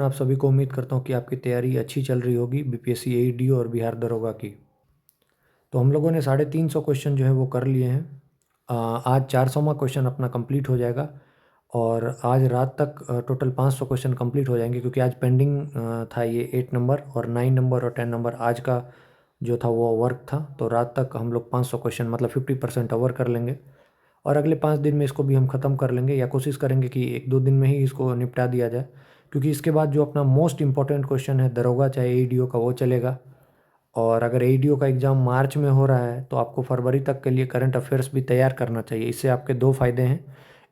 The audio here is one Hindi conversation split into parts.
आप सभी को उम्मीद करता हूँ कि आपकी तैयारी अच्छी चल रही होगी बीपीएससी एईडी और बिहार दरोगा की। तो हम लोगों ने 350 क्वेश्चन जो है वो कर लिए हैं। आज 400वां क्वेश्चन अपना कंप्लीट हो जाएगा और आज रात तक टोटल 500 क्वेश्चन कंप्लीट हो जाएंगे, क्योंकि आज पेंडिंग था ये 8 नंबर और 9 नंबर और 10 नंबर आज का जो था वो वर्क था। तो रात तक हम लोग 500 क्वेश्चन मतलब 50% ओवर कर लेंगे और अगले 5 दिन में इसको भी हम ख़त्म कर लेंगे, या कोशिश करेंगे कि 1-2 दिन में ही इसको निपटा दिया जाए, क्योंकि इसके बाद जो अपना मोस्ट इंपॉर्टेंट क्वेश्चन है दरोगा चाहे एईडीओ का वो चलेगा। और अगर एईडीओ का एग्ज़ाम मार्च में हो रहा है तो आपको फरवरी तक के लिए करंट अफेयर्स भी तैयार करना चाहिए। इससे आपके 2 फ़ायदे हैं।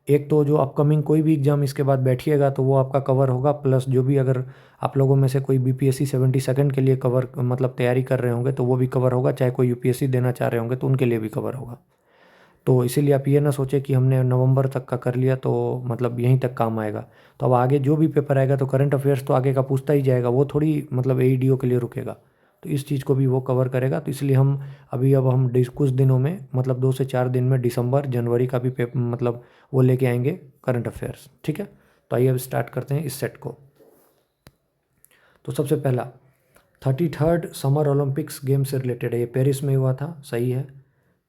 एक तो जो अपकमिंग कोई भी एग्ज़ाम इसके बाद बैठिएगा तो वो आपका कवर होगा, प्लस जो भी अगर आप लोगों में से कोई बीपीएससी 72nd के लिए कवर मतलब तैयारी कर रहे होंगे तो वो भी कवर होगा, चाहे कोई यूपीएससी देना चाह रहे होंगे तो उनके लिए भी कवर होगा। तो इसीलिए आप ये ना सोचें कि हमने नवंबर तक का कर लिया तो मतलब यहीं तक काम आएगा। तो अब आगे जो भी पेपर आएगा तो करंट अफेयर्स तो आगे का पूछता ही जाएगा, वो थोड़ी मतलब एईडीओ के लिए रुकेगा। तो इस चीज़ को भी वो कवर करेगा। तो इसलिए हम कुछ दिनों में मतलब 2 से 4 दिन में दिसंबर जनवरी का भी पेपर मतलब वो लेके आएंगे करंट अफेयर्स। ठीक है, तो आइए अब स्टार्ट करते हैं इस सेट को। तो सबसे पहला 33rd समर ओलंपिक्स गेम से रिलेटेड है। ये पेरिस में हुआ था, सही है।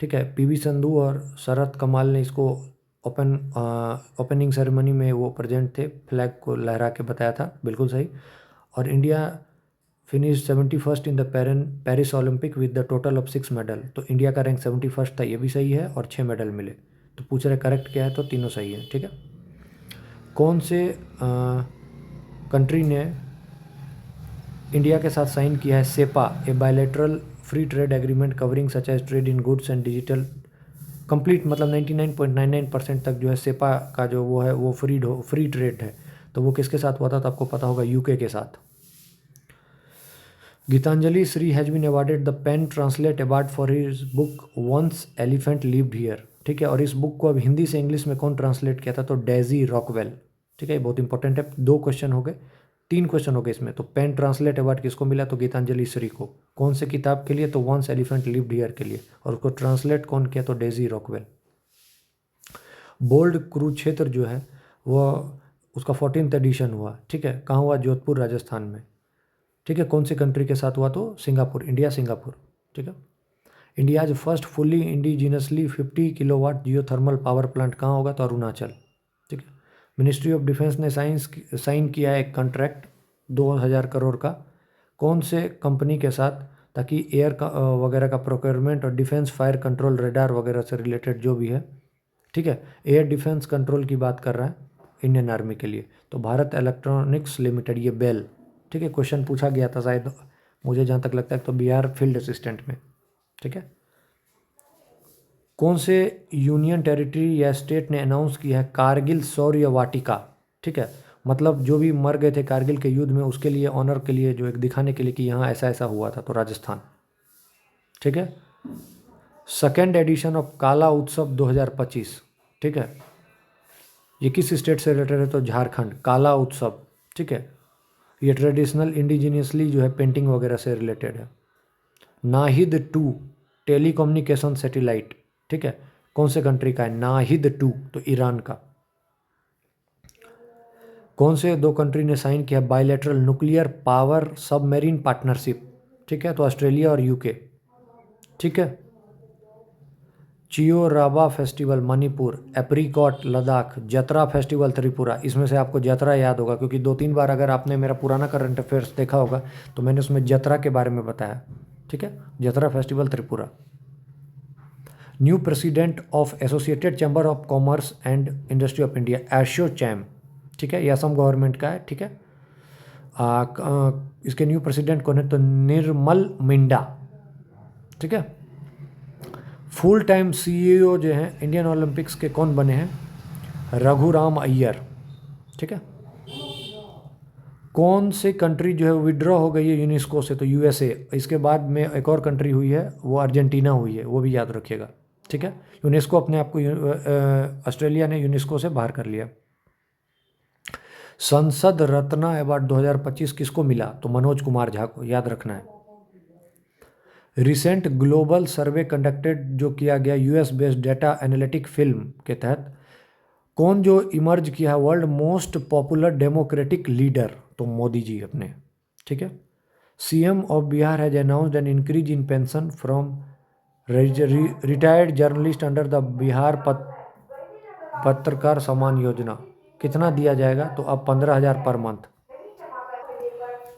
ठीक है, पीवी संधू और शरत कमाल ने इसको ओपनिंग सेरेमनी में वो प्रेजेंट थे, फ्लैग को लहरा के बताया था, बिल्कुल सही। और India finish 71st in the Paris Olympic with the total of 6 medal. तो इंडिया का रैंक 71st था, ये भी सही है, और 6 मेडल मिले। तो पूछ रहे करेक्ट क्या है, तो तीनों सही है। ठीक है, कौन से कंट्री ने इंडिया के साथ साइन किया है CEPA, a bilateral free trade agreement covering such as trade in goods and digital complete, मतलब 99.99% तक जो है सेपा का जो वो है वो फ्री ट्रेड है। तो वो किसके साथ हुआ था, तो आपको पता होगा, यूके के साथ। Geetanjali Shree has been awarded the PEN translate award for his book once elephant lived here. ठीक है, और इस बुक को अब हिंदी से इंग्लिश में कौन ट्रांसलेट किया था, तो डेजी रॉकवेल। ठीक है, ये बहुत इंपॉर्टेंट है। 2 क्वेश्चन हो गए, 3 क्वेश्चन हो गए इसमें। तो पेन ट्रांसलेट अवार्ड किसको मिला, तो गीतांजलि श्री को। कौन से किताब के लिए, तो वंस एलिफेंट लिव्ड हियर के लिए। और उसको ट्रांसलेट कौन किया, तो डेजी रॉकवेल। बोल्ड कुरुक्षेत्र जो है वो उसका 14th एडिशन हुआ। ठीक है, कहाँ हुआ, जोधपुर राजस्थान में। ठीक है, कौन सी कंट्री के साथ हुआ, तो सिंगापुर, इंडिया सिंगापुर। ठीक है, India's first fully indigenously 50 kilowatt geothermal power plant कहाँ होगा, तो अरुणाचल। ठीक है, मिनिस्ट्री ऑफ डिफेंस ने साइन किया है एक कॉन्ट्रैक्ट 2000 करोड़ का, कौन से कंपनी के साथ, ताकि एयर का वगैरह का प्रोक्योरमेंट और डिफेंस फायर कंट्रोल रेडार वगैरह से रिलेटेड जो भी है। ठीक है, एयर डिफेंस कंट्रोल की बात कर रहा है इंडियन आर्मी के लिए। तो भारत इलेक्ट्रॉनिक्स लिमिटेड, ये बेल। ठीक है, क्वेश्चन पूछा गया था शायद, मुझे जहाँ तक लगता है, तो बिहार फील्ड असिस्टेंट में। ठीक है, कौन से यूनियन टेरिटरी या स्टेट ने अनाउंस किया है कारगिल शौर्य वाटिका। ठीक है, मतलब जो भी मर गए थे कारगिल के युद्ध में उसके लिए ऑनर के लिए, जो एक दिखाने के लिए कि यहाँ ऐसा ऐसा हुआ था, तो राजस्थान। ठीक है, 2nd एडिशन ऑफ काला उत्सव 2025। ठीक है, ये किस स्टेट से रिलेटेड है, तो झारखंड, काला उत्सव। ठीक है, ये ट्रेडिशनल इंडिजीनियसली जो है पेंटिंग वगैरह से रिलेटेड है। Nahid 2 telecommunication satellite. ठीक है, कौन से कंट्री का है, नाहिद 2, तो ईरान का। कौन से 2 कंट्री ने साइन किया bilateral nuclear power submarine partnership. ठीक है, तो ऑस्ट्रेलिया और यूके। ठीक है, चियो राबा फेस्टिवल मणिपुर, एप्रिकॉट लद्दाख, जतरा फेस्टिवल त्रिपुरा। इसमें से आपको जतरा याद होगा, क्योंकि 2-3 बार अगर आपने मेरा पुराना करंट अफेयर्स देखा होगा तो मैंने उसमें जतरा के बारे में बताया। ठीक है, Jatra festival Tripura. New president of associated chamber of commerce and industry of India, ASSOCHAM. ठीक है, ये असम गवर्नमेंट का है। ठीक है, इसके न्यू प्रेसिडेंट कौन है, तो निर्मल मिंडा। ठीक है, फुल टाइम सीईओ जो हैं इंडियन ओलंपिक्स के कौन बने हैं, रघुराम अय्यर। ठीक है, कौन से कंट्री जो है विड्रॉ हो गई है यूनेस्को से, तो यूएसए। इसके बाद में एक और कंट्री हुई है, वो अर्जेंटीना हुई है, वो भी याद रखिएगा। ठीक है, यूनेस्को अपने आप को ऑस्ट्रेलिया ने यूनेस्को से बाहर कर लिया। संसद रत्न अवार्ड 2025 किसको मिला, तो मनोज कुमार झा को, याद रखना है। रिसेंट ग्लोबल सर्वे कंडक्टेड जो किया गया US based data analytic film के तहत, कौन जो इमर्ज किया है world most popular democratic leader, तो मोदी जी अपने, ठीक है। CM of Bihar has announced an increase in pension from retired journalist under the Bihar पत्रकार सम्मान योजना। कितना दिया जाएगा? तो अब 15,000 पर मंथ।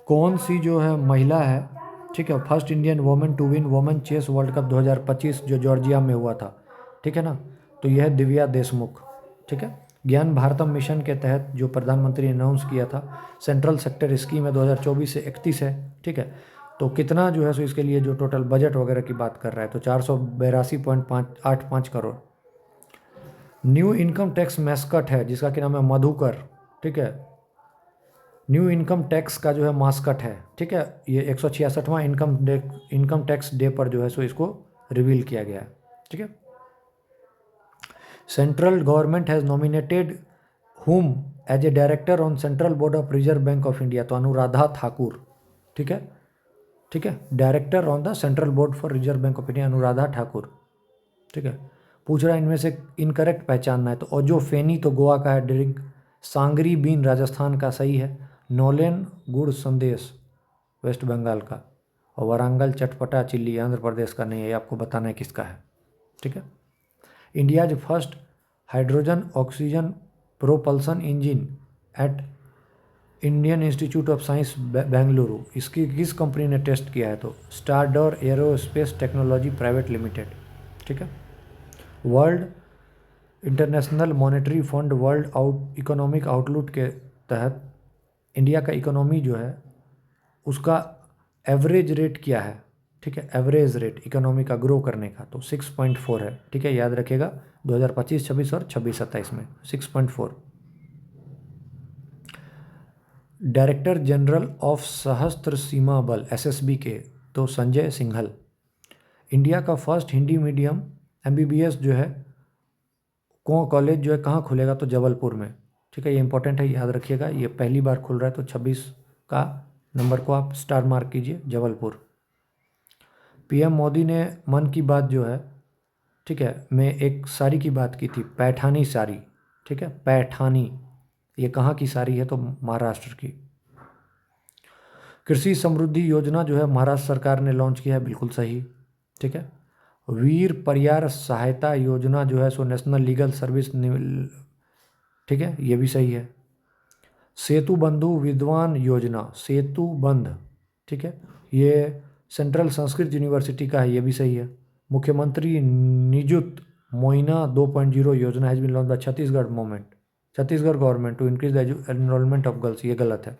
कौन सी जो है महिला है, ठीक है, first Indian women to win women chess World Cup 2025 जो जॉर्जिया में हुआ था, ठीक है ना, तो यह है दिव्या देशमुख, ठीक है। ज्ञान भारतम मिशन के तहत जो प्रधानमंत्री ने अनाउंस किया था, सेंट्रल सेक्टर स्कीम है 2024 से 31 है, ठीक है। तो कितना जो है सो इसके लिए जो टोटल बजट वगैरह की बात कर रहा है तो 482.85 crore. New income tax mascot है जिसका कि नाम है मधुकर, ठीक है। न्यू इनकम टैक्स का जो है मास्कट है, ठीक है। ये 166वां इनकम टैक्स डे पर जो है सो इसको रिवील किया गया है, ठीक है। Central government has nominated whom as a director on central board of Reserve Bank of India, तो अनुराधा ठाकुर, ठीक है, ठीक है। Director on the central board for Reserve Bank of India Anuradha Thakur, ठीक है। पूछ रहा है इनमें से इनकरेक्ट पहचानना है, तो ओजो फेनी तो गोवा का है ड्रिंक, सांगरी बीन राजस्थान का सही है, नोलेन गुड़ संदेश वेस्ट बंगाल का, और वारंगल चटपटा चिल्ली आंध्र प्रदेश का नहीं है। आपको बताना है किसका है, ठीक है। India's first hydrogen oxygen propulsion engine at Indian Institute of Science Bengaluru, इसकी किस कंपनी ने टेस्ट किया है? तो Stardor aerospace technology private limited, ठीक है। World international monetary fund world economic outlook के तहत इंडिया का इकोनॉमी जो है उसका एवरेज रेट क्या है, ठीक है। एवरेज रेट इकोनॉमी का ग्रो करने का तो 6.4 है, ठीक है, याद रखिएगा 2025-26 और 26-27 में 6.4। डायरेक्टर जनरल ऑफ सशस्त्र सीमा बल एसएसबी के तो संजय सिंघल। इंडिया का फर्स्ट हिंदी मीडियम एमबीबीएस जो है कॉलेज जो है कहाँ खुलेगा? तो जबलपुर में, ठीक है। ये इंपॉर्टेंट है, याद रखिएगा, ये पहली बार खुल रहा है, तो 26 का नंबर को आप स्टार मार्क कीजिए, जबलपुर। पीएम मोदी ने मन की बात जो है, ठीक है, में एक साड़ी की बात की थी, पैठानी साड़ी, ठीक है, पैठानी, ये कहाँ की साड़ी है? तो महाराष्ट्र की। कृषि समृद्धि योजना जो है महाराष्ट्र सरकार ने लॉन्च किया है, बिल्कुल सही, ठीक है। वीर परिवार सहायता योजना जो है सो नेशनल लीगल सर्विस, ठीक है, ये भी सही है। सेतु बंधु विद्वान योजना, सेतु बंध, ठीक है, ये सेंट्रल संस्कृत यूनिवर्सिटी का है, ये भी सही है। मुख्यमंत्री निजुत मोइना 2.0 योजना has been launch by Chhattisgarh government to increase the enrolment of girls, ये गलत है।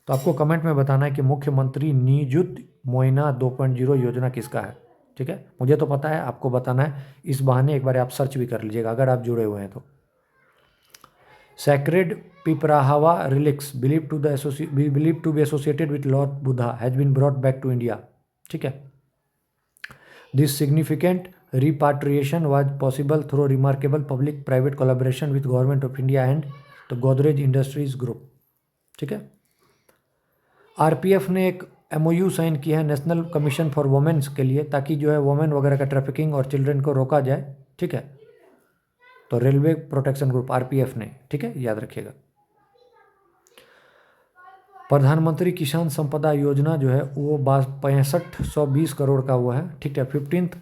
तो आपको कमेंट में बताना है कि मुख्यमंत्री निजुत मोइना 2.0 योजना किसका है, ठीक है। मुझे तो पता है, आपको बताना है, इस बहाने एक बार आप सर्च भी कर लीजिएगा अगर आप जुड़े हुए हैं तो। Sacred Piprahwa relics believe to be associated with lord Buddha has been brought back to India, ठीक है। This significant repatriation was possible through remarkable public private collaboration with government of India and the Godrej industries group, ठीक है। आरपीएफ ने एक एमओयू साइन किया है नेशनल कमीशन फॉर वुमेन्स के लिए, ताकि जो है वुमेन वगैरह का ट्रैफिकिंग और चिल्ड्रन को रोका जाए, ठीक है। तो रेलवे प्रोटेक्शन ग्रुप आरपीएफ ने, ठीक है, याद रखिएगा। प्रधानमंत्री किसान संपदा योजना जो है वो 6520 करोड़ का हुआ है, ठीक है। 15th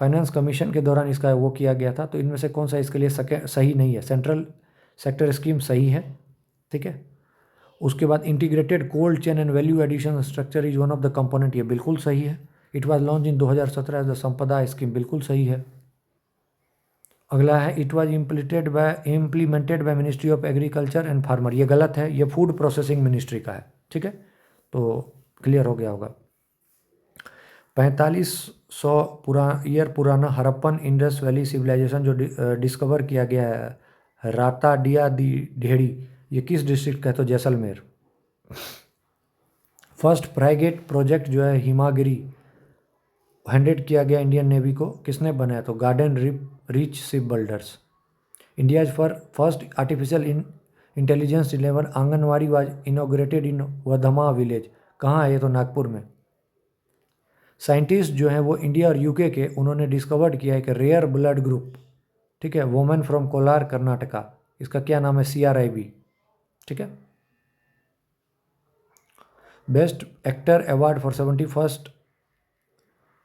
फाइनेंस कमीशन के दौरान इसका वो किया गया था, तो इनमें से कौन सा इसके लिए सही नहीं है? सेंट्रल सेक्टर स्कीम सही है, ठीक है। उसके बाद integrated cold chain and value addition structure is one of the component, ये बिल्कुल सही है। It was launch in 2017 as the Sampada scheme, बिल्कुल सही है। अगला है it was implemented by ministry of agriculture and farmer, ये गलत है, ये फूड प्रोसेसिंग मिनिस्ट्री का है, ठीक है। तो क्लियर हो गया होगा। 4500 ईयर पुराना हरप्पन इंडस वैली सिविलाइजेशन जो डिस्कवर किया गया है राताडिया दी ढेड़ी, ये किस डिस्ट्रिक्ट का है? तो जैसलमेर। फर्स्ट फ्रैगेट प्रोजेक्ट जो है हिमागिरी हैंडेड किया गया इंडियन नेवी को, किसने बनाया? तो Garden Reach Shipbuilders. India's first artificial intelligence 11 anganwadi was inaugurated in Wadhma village, कहाँ है ये? तो नागपुर में। साइंटिस्ट जो हैं वो इंडिया और यूके के, उन्होंने डिस्कवर्ड किया है कि रेयर ब्लड ग्रुप, ठीक है, वुमेन फ्रॉम कोलार कर्नाटका, इसका क्या नाम है? CRIB, ठीक है। Best actor award for 71st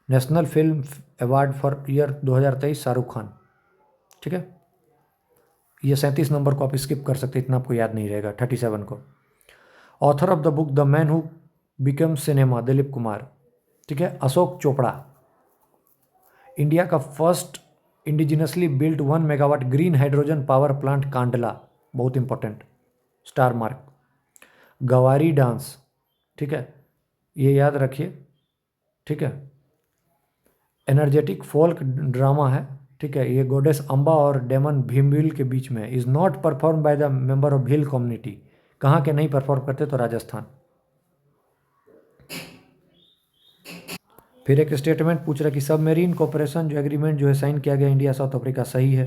national film award for year 2023 Shahrukh Khan. ठीक है, ये 37 नंबर को आप स्किप कर सकते, इतना आपको याद नहीं रहेगा, 37 को। Author of the book the man who become cinema Dilip Kumar. ठीक है, अशोक चोपड़ा। इंडिया का first indigenously built 1 megawatt green hydrogen power plant Kandla, बहुत इंपॉर्टेंट, स्टार मार्क। गवारी डांस, ठीक है, ये याद रखिए। ठीक है, एनर्जेटिक फोल्क ड्रामा है। ठीक है, ये गोडेस अम्बा और डेमन भीमबिल के बीच में। Is not perform by the member of Bhil community. कहाँ के नहीं परफॉर्म करते, तो राजस्थान। फिर एक स्टेटमेंट पूछ रहा है कि सबमेरीन कोऑपरेशन जो एग्रीमेंट जो है साइन किया गया इंडिया साउथ अफ्रीका, सही है।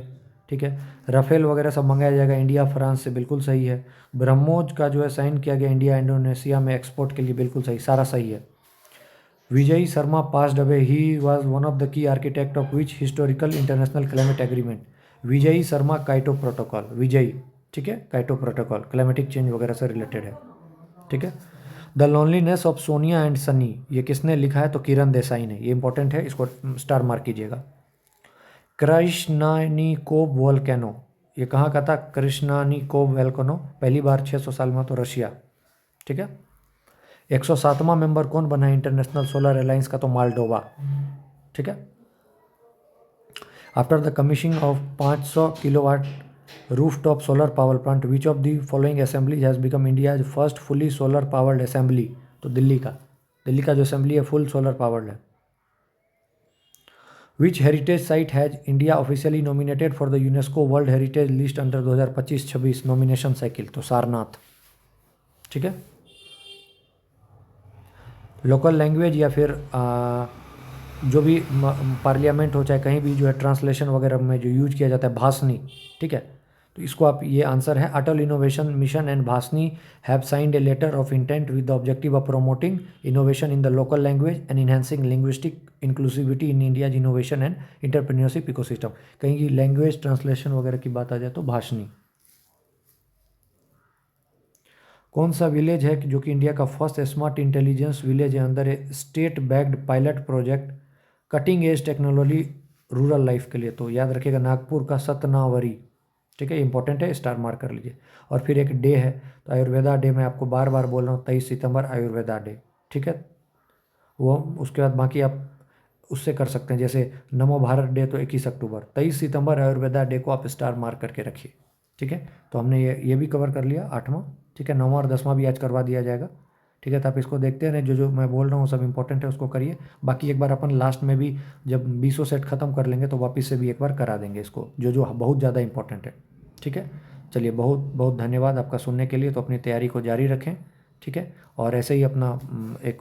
ठीक है, राफेल वगैरह सब मंगाया जाएगा इंडिया फ्रांस से, बिल्कुल सही है। ब्रह्मोस का जो है साइन किया गया इंडिया इंडोनेशिया में एक्सपोर्ट के लिए, बिल्कुल सही, सारा सही है। Vijay Sharma passed away, he was one of the key architect of which historical international climate agreement. Vijay Sharma Kyoto protocol, Vijay, ठीक है, काइटो प्रोटोकॉल क्लाइमेटिक चेंज वगैरह से रिलेटेड है। ठीक है, the loneliness of Sonia and Sunny, ये किसने लिखा है, तो किरण देसाई ने, ये इंपॉर्टेंट है, इसको स्टार मार्क कीजिएगा। कृष्णानिकोव वोल्केनो, ये कहाँ का था, कृष्णानिकोव वोल्केनो, पहली बार 600 साल में, तो रशिया। ठीक है, 107वां मेंबर कौन बना है इंटरनेशनल सोलर अलायंस का, तो मालडोवा। ठीक है, after the commissioning of 500 kilowatt rooftop solar power plant which of the following assembly has become India's first fully solar powered assembly, तो दिल्ली का जो असेंबली है फुल सोलर पावर्ड है। Which heritage site has India officially nominated for the UNESCO world heritage list under 2025-26 nomination cycle, तो सारनाथ। ठीक है, लोकल लैंग्वेज या फिर जो भी पार्लियामेंट हो चाहे कहीं भी जो है ट्रांसलेशन वगैरह में जो यूज किया जाता है, भाषणी। ठीक है, तो इसको आप, ये आंसर है, Atal innovation mission and Bhashini have signed a letter of intent with the objective of promoting innovation in the local language and enhancing linguistic inclusivity in India's innovation and entrepreneurship ecosystem. कहीं की लैंग्वेज ट्रांसलेशन वगैरह की बात आ जाए तो भाषणी। कौन सा विलेज है जो कि इंडिया का फर्स्ट स्मार्ट इंटेलिजेंस विलेज है अंदर a state backed pilot project cutting edge technology rural life के लिए, तो याद रखिएगा नागपुर का सतनावरी। ठीक है, इंपॉर्टेंट है, स्टार मार्क कर लीजिए। और फिर एक डे है, तो आयुर्वेदा डे, मैं आपको बार बार बोल रहा हूँ, 23 सितंबर आयुर्वेदा डे। ठीक है, वो उसके बाद बाकी आप उससे कर सकते हैं, जैसे नमो भारत डे तो 21 अक्टूबर, 23 सितंबर आयुर्वेदा डे को आप स्टार मार्क करके रखिए। ठीक है, तो हमने ये भी कवर कर लिया 8वां। ठीक है, 9वां और 10वां भी आज करवा दिया जाएगा। ठीक है, तो आप इसको देखते हैं, जो जो मैं बोल रहा हूँ सब इंपॉर्टेंट है, उसको करिए। बाकी एक बार अपन लास्ट में भी जब 20 सेट ख़त्म कर लेंगे तो वापस से भी एक बार करा देंगे इसको, जो जो बहुत ज़्यादा इंपॉर्टेंट है। ठीक है, चलिए, बहुत बहुत धन्यवाद आपका सुनने के लिए। तो अपनी तैयारी को जारी रखें। ठीक है, और ऐसे ही अपना एक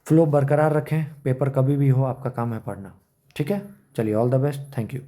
फ्लो बरकरार रखें, पेपर कभी भी हो, आपका काम है पढ़ना। ठीक है, चलिए, all the best, thank you.